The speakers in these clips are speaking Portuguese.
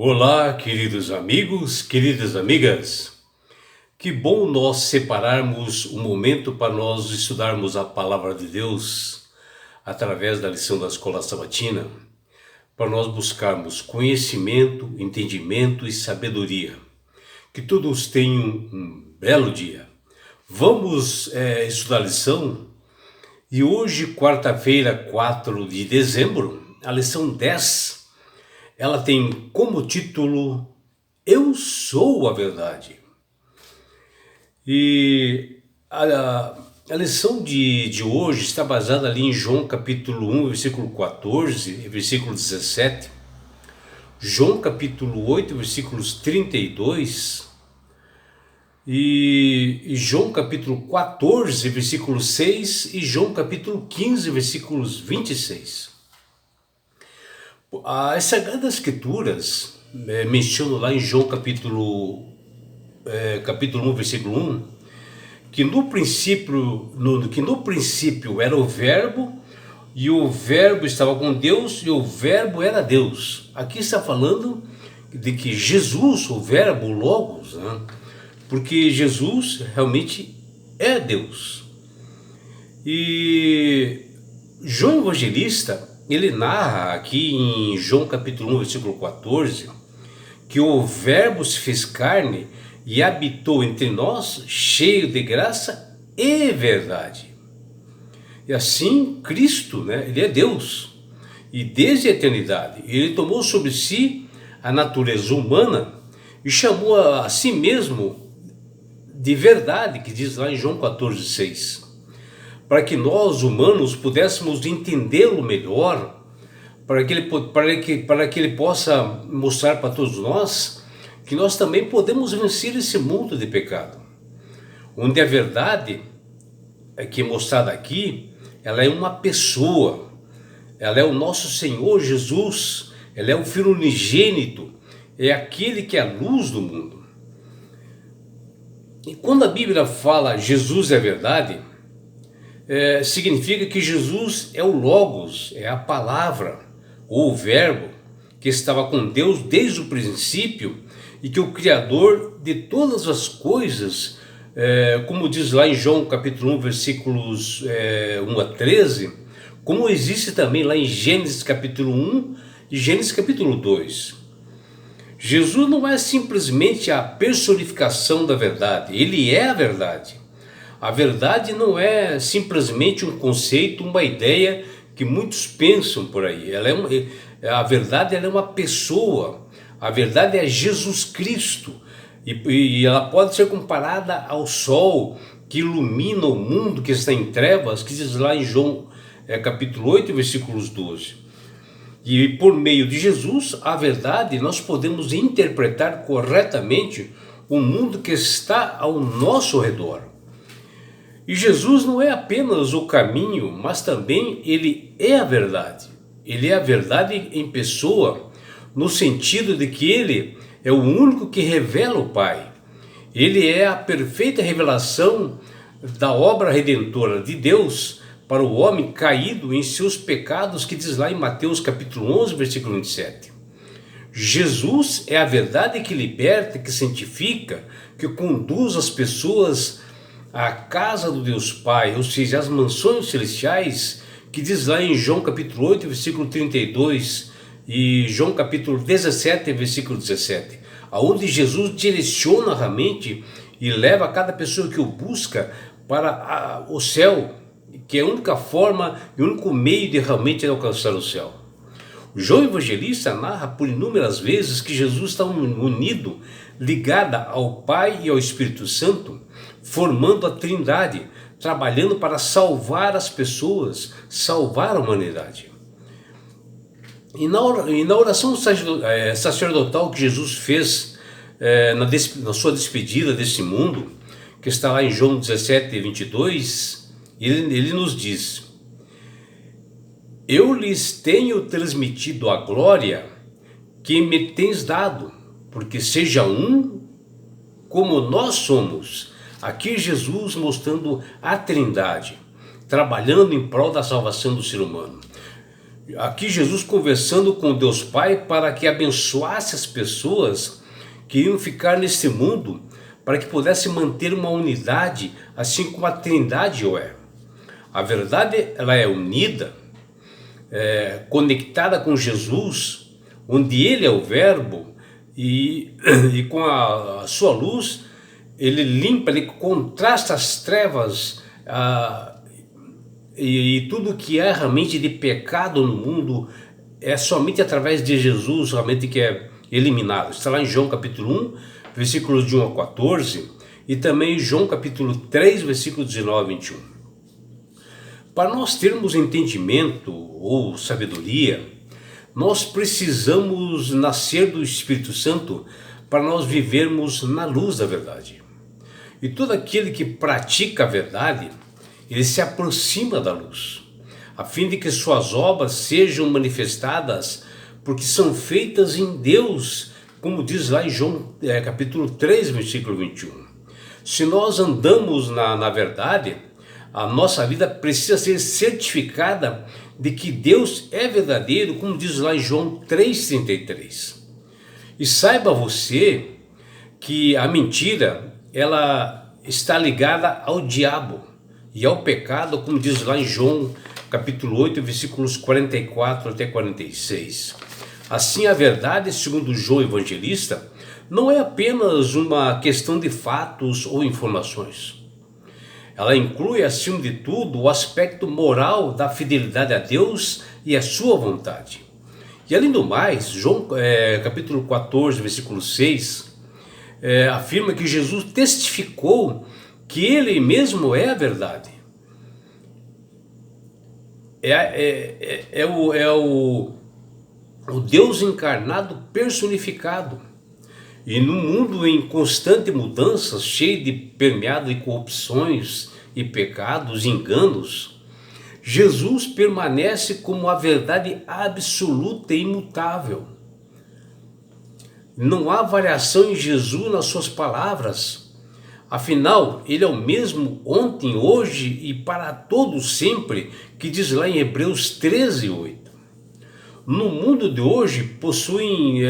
Olá, queridos amigos, queridas amigas. Que bom nós separarmos um momento para nós estudarmos a palavra de Deus através da lição da escola sabatina, para nós buscarmos conhecimento, entendimento e sabedoria. Que todos tenham um belo dia. Vamos estudar a lição e hoje, quarta-feira, 4 de dezembro, a lição 10, ela tem como título Eu Sou a Verdade. E a lição de hoje está baseada ali em João capítulo 1, versículo 14 e versículo 17, João capítulo 8, versículos 32 e João capítulo 14, versículo 6 e João capítulo 15, versículos 26. As Sagradas Escrituras mencionam lá em João capítulo 1, versículo 1, que no princípio era o Verbo, e o Verbo estava com Deus, e o Verbo era Deus. Aqui está falando de que Jesus, o Verbo, o Logos, né? Porque Jesus realmente é Deus. E João Evangelista, ele narra aqui em João capítulo 1, versículo 14, que o Verbo se fez carne e habitou entre nós, cheio de graça e verdade. E assim, Cristo, né, ele é Deus. E desde a eternidade, ele tomou sobre si a natureza humana e chamou a si mesmo de verdade, que diz lá em João 14, 6. Para que nós, humanos, pudéssemos entendê-lo melhor, para que ele possa mostrar para todos nós que nós também podemos vencer esse mundo de pecado, onde a verdade que é mostrada aqui, ela é uma pessoa, ela é o nosso Senhor Jesus, ela é o Filho unigênito, é aquele que é a luz do mundo. E quando a Bíblia fala Jesus é a verdade, significa que Jesus é o Logos, é a palavra, ou o Verbo, que estava com Deus desde o princípio, e que o Criador de todas as coisas, como diz lá em João capítulo 1, versículos 1 a 13, como existe também lá em Gênesis capítulo 1 e Gênesis capítulo 2. Jesus não é simplesmente a personificação da verdade, ele é a verdade. A verdade não é simplesmente um conceito, uma ideia que muitos pensam por aí. A verdade ela é uma pessoa, a verdade é Jesus Cristo, e ela pode ser comparada ao sol que ilumina o mundo que está em trevas, que diz lá em João capítulo 8, versículos 12. E por meio de Jesus, a verdade, nós podemos interpretar corretamente o mundo que está ao nosso redor. E Jesus não é apenas o caminho, mas também ele é a verdade. Ele é a verdade em pessoa, no sentido de que ele é o único que revela o Pai. Ele é a perfeita revelação da obra redentora de Deus para o homem caído em seus pecados, que diz lá em Mateus capítulo 11, versículo 27. Jesus é a verdade que liberta, que santifica, que conduz as pessoas à casa do Deus Pai, ou seja, as mansões celestiais, que diz lá em João capítulo 8, versículo 32 e João capítulo 17, versículo 17, aonde Jesus direciona realmente e leva cada pessoa que o busca para o céu, que é a única forma e o único meio de realmente alcançar o céu. João Evangelista narra por inúmeras vezes que Jesus está unido, ligado ao Pai e ao Espírito Santo, formando a Trindade, trabalhando para salvar as pessoas, salvar a humanidade. E na oração sacerdotal que Jesus fez na sua despedida desse mundo, que está lá em João 17, 22, ele nos diz: Eu lhes tenho transmitido a glória que me tens dado, porque seja um como nós somos. Aqui Jesus mostrando a Trindade, trabalhando em prol da salvação do ser humano. Aqui Jesus conversando com Deus Pai para que abençoasse as pessoas que iam ficar nesse mundo, para que pudesse manter uma unidade, assim como a Trindade o é. A verdade, ela é unida, conectada com Jesus, onde Ele é o Verbo, e com a sua luz, Ele limpa, Ele contrasta as trevas, e tudo que é realmente de pecado no mundo é somente através de Jesus realmente que é eliminado. Está lá em João capítulo 1, versículos de 1 a 14, e também em João capítulo 3, versículos 19 a 21. Para nós termos entendimento ou sabedoria, nós precisamos nascer do Espírito Santo para nós vivermos na luz da verdade. E todo aquele que pratica a verdade, ele se aproxima da luz, a fim de que suas obras sejam manifestadas, porque são feitas em Deus, como diz lá em João capítulo 3, versículo 21. Se nós andamos na verdade, a nossa vida precisa ser certificada de que Deus é verdadeiro, como diz lá em João 3,33. E saiba você que a mentira, ela está ligada ao diabo e ao pecado, como diz lá em João capítulo 8, versículos 44 até 46. Assim, a verdade, segundo João Evangelista, não é apenas uma questão de fatos ou informações. Ela inclui, acima de tudo, o aspecto moral da fidelidade a Deus e a sua vontade. E além do mais, João capítulo 14, versículo 6, afirma que Jesus testificou que Ele mesmo é a verdade. O Deus encarnado personificado. E num mundo em constante mudança, permeado de corrupções e pecados, enganos, Jesus permanece como a verdade absoluta e imutável. Não há variação em Jesus nas suas palavras. Afinal, Ele é o mesmo ontem, hoje e para todos sempre, que diz lá em Hebreus 13, 8. No mundo de hoje possuem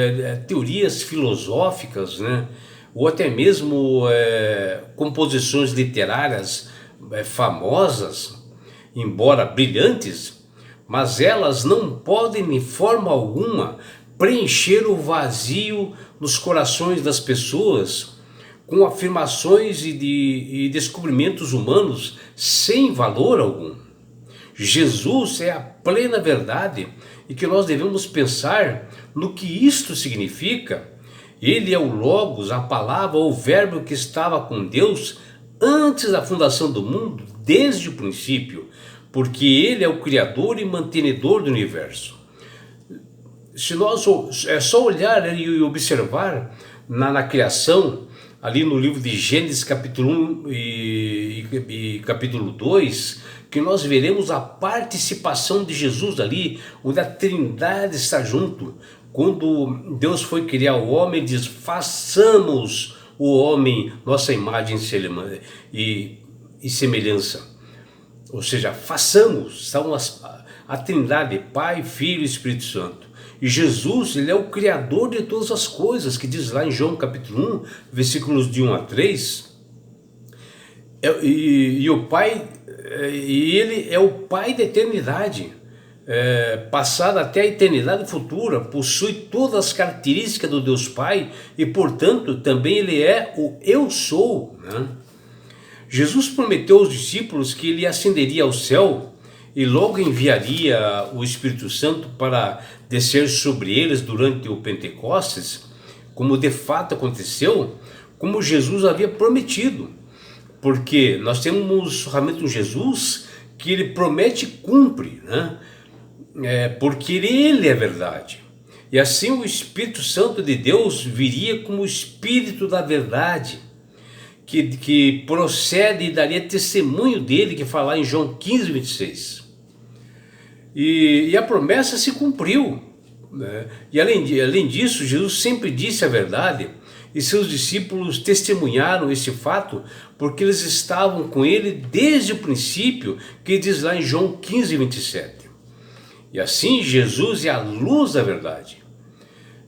teorias filosóficas, né? Ou até mesmo composições literárias famosas, embora brilhantes, mas elas não podem de forma alguma preencher o vazio nos corações das pessoas com afirmações e descobrimentos humanos sem valor algum. Jesus é a plena verdade e que nós devemos pensar no que isto significa. Ele é o Logos, a palavra, o verbo que estava com Deus antes da fundação do mundo, desde o princípio, porque Ele é o Criador e mantenedor do universo. Se nós é só olhar e observar na criação, ali no livro de Gênesis capítulo 1 e capítulo 2, que nós veremos a participação de Jesus ali, onde a Trindade está junto. Quando Deus foi criar o homem, diz: façamos o homem nossa imagem e semelhança. Ou seja, façamos, são a Trindade, Pai, Filho e Espírito Santo. E Jesus, Ele é o Criador de todas as coisas, que diz lá em João capítulo 1, versículos de 1 a 3. E o Pai, e Ele é o Pai da eternidade, passada até a eternidade futura, possui todas as características do Deus Pai e, portanto, também Ele é o Eu Sou, né? Jesus prometeu aos discípulos que Ele ascenderia ao céu e logo enviaria o Espírito Santo para descer sobre eles durante o Pentecostes, como de fato aconteceu, como Jesus havia prometido. Porque nós temos realmente um Jesus que Ele promete e cumpre, né? Porque Ele é verdade. E assim o Espírito Santo de Deus viria como o Espírito da verdade, que procede e daria testemunho dele, que fala em João 15, 26. E a promessa se cumpriu, né? E além disso, Jesus sempre disse a verdade, e seus discípulos testemunharam esse fato, porque eles estavam com ele desde o princípio, que diz lá em João 15, 27. E assim Jesus é a luz da verdade.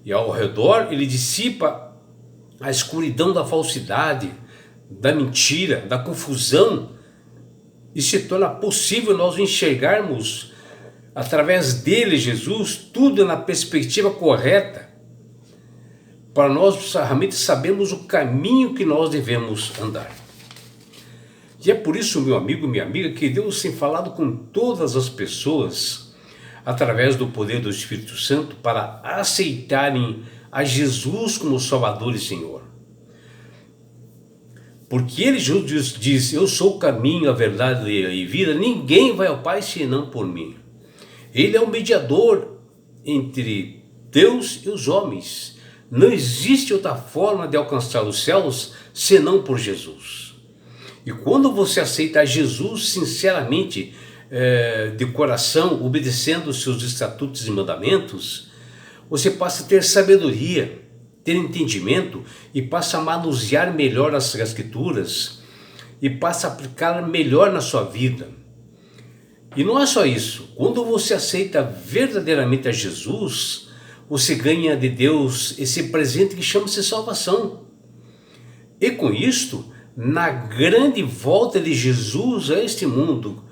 E ao redor ele dissipa a escuridão da falsidade, da mentira, da confusão, e se torna possível nós enxergarmos através dele, Jesus, tudo na perspectiva correta, para nós realmente sabermos o caminho que nós devemos andar. E é por isso, meu amigo, minha amiga, que Deus tem falado com todas as pessoas através do poder do Espírito Santo para aceitarem a Jesus como Salvador e Senhor. Porque ele, Jesus, diz: eu sou o caminho, a verdade e a vida, ninguém vai ao Pai senão por mim. Ele é o mediador entre Deus e os homens. Não existe outra forma de alcançar os céus senão por Jesus. E quando você aceita Jesus sinceramente, de coração, obedecendo os seus estatutos e mandamentos, você passa a ter sabedoria, ter entendimento e passa a manusear melhor as Escrituras e passa a aplicar melhor na sua vida. E não é só isso. Quando você aceita verdadeiramente a Jesus, você ganha de Deus esse presente que chama-se salvação. E com isto, na grande volta de Jesus a este mundo,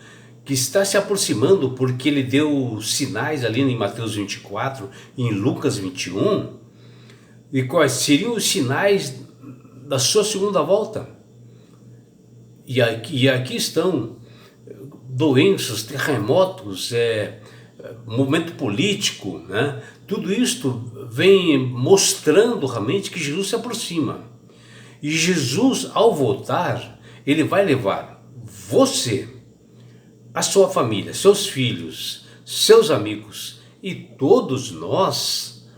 que está se aproximando, porque ele deu sinais ali em Mateus 24, em Lucas 21, e quais seriam os sinais da sua segunda volta? E aqui estão doenças, terremotos, momento político, né? Tudo isto vem mostrando realmente que Jesus se aproxima. E Jesus, ao voltar, ele vai levar você, a sua família, seus filhos, seus amigos e todos nós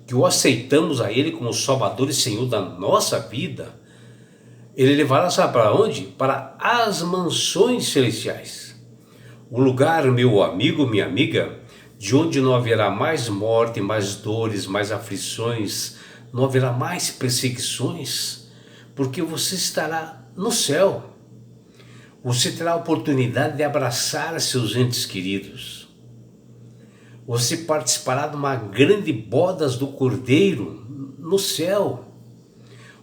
que o aceitamos a ele como Salvador e Senhor da nossa vida, ele levará, sabe para onde? Para as mansões celestiais. O lugar, meu amigo, minha amiga, de onde não haverá mais morte, mais dores, mais aflições, não haverá mais perseguições, porque você estará no céu. Você terá a oportunidade de abraçar seus entes queridos. Você participará de uma grande bodas do Cordeiro no céu.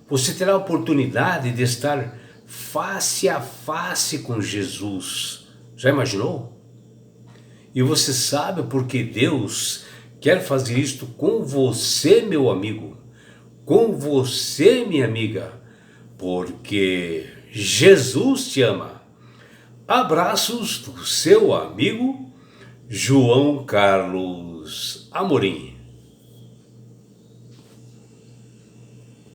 Você terá a oportunidade de estar face a face com Jesus. Já imaginou? E você sabe porque Deus quer fazer isto com você, meu amigo, com você, minha amiga, porque Jesus te ama. Abraços do seu amigo João Carlos Amorim.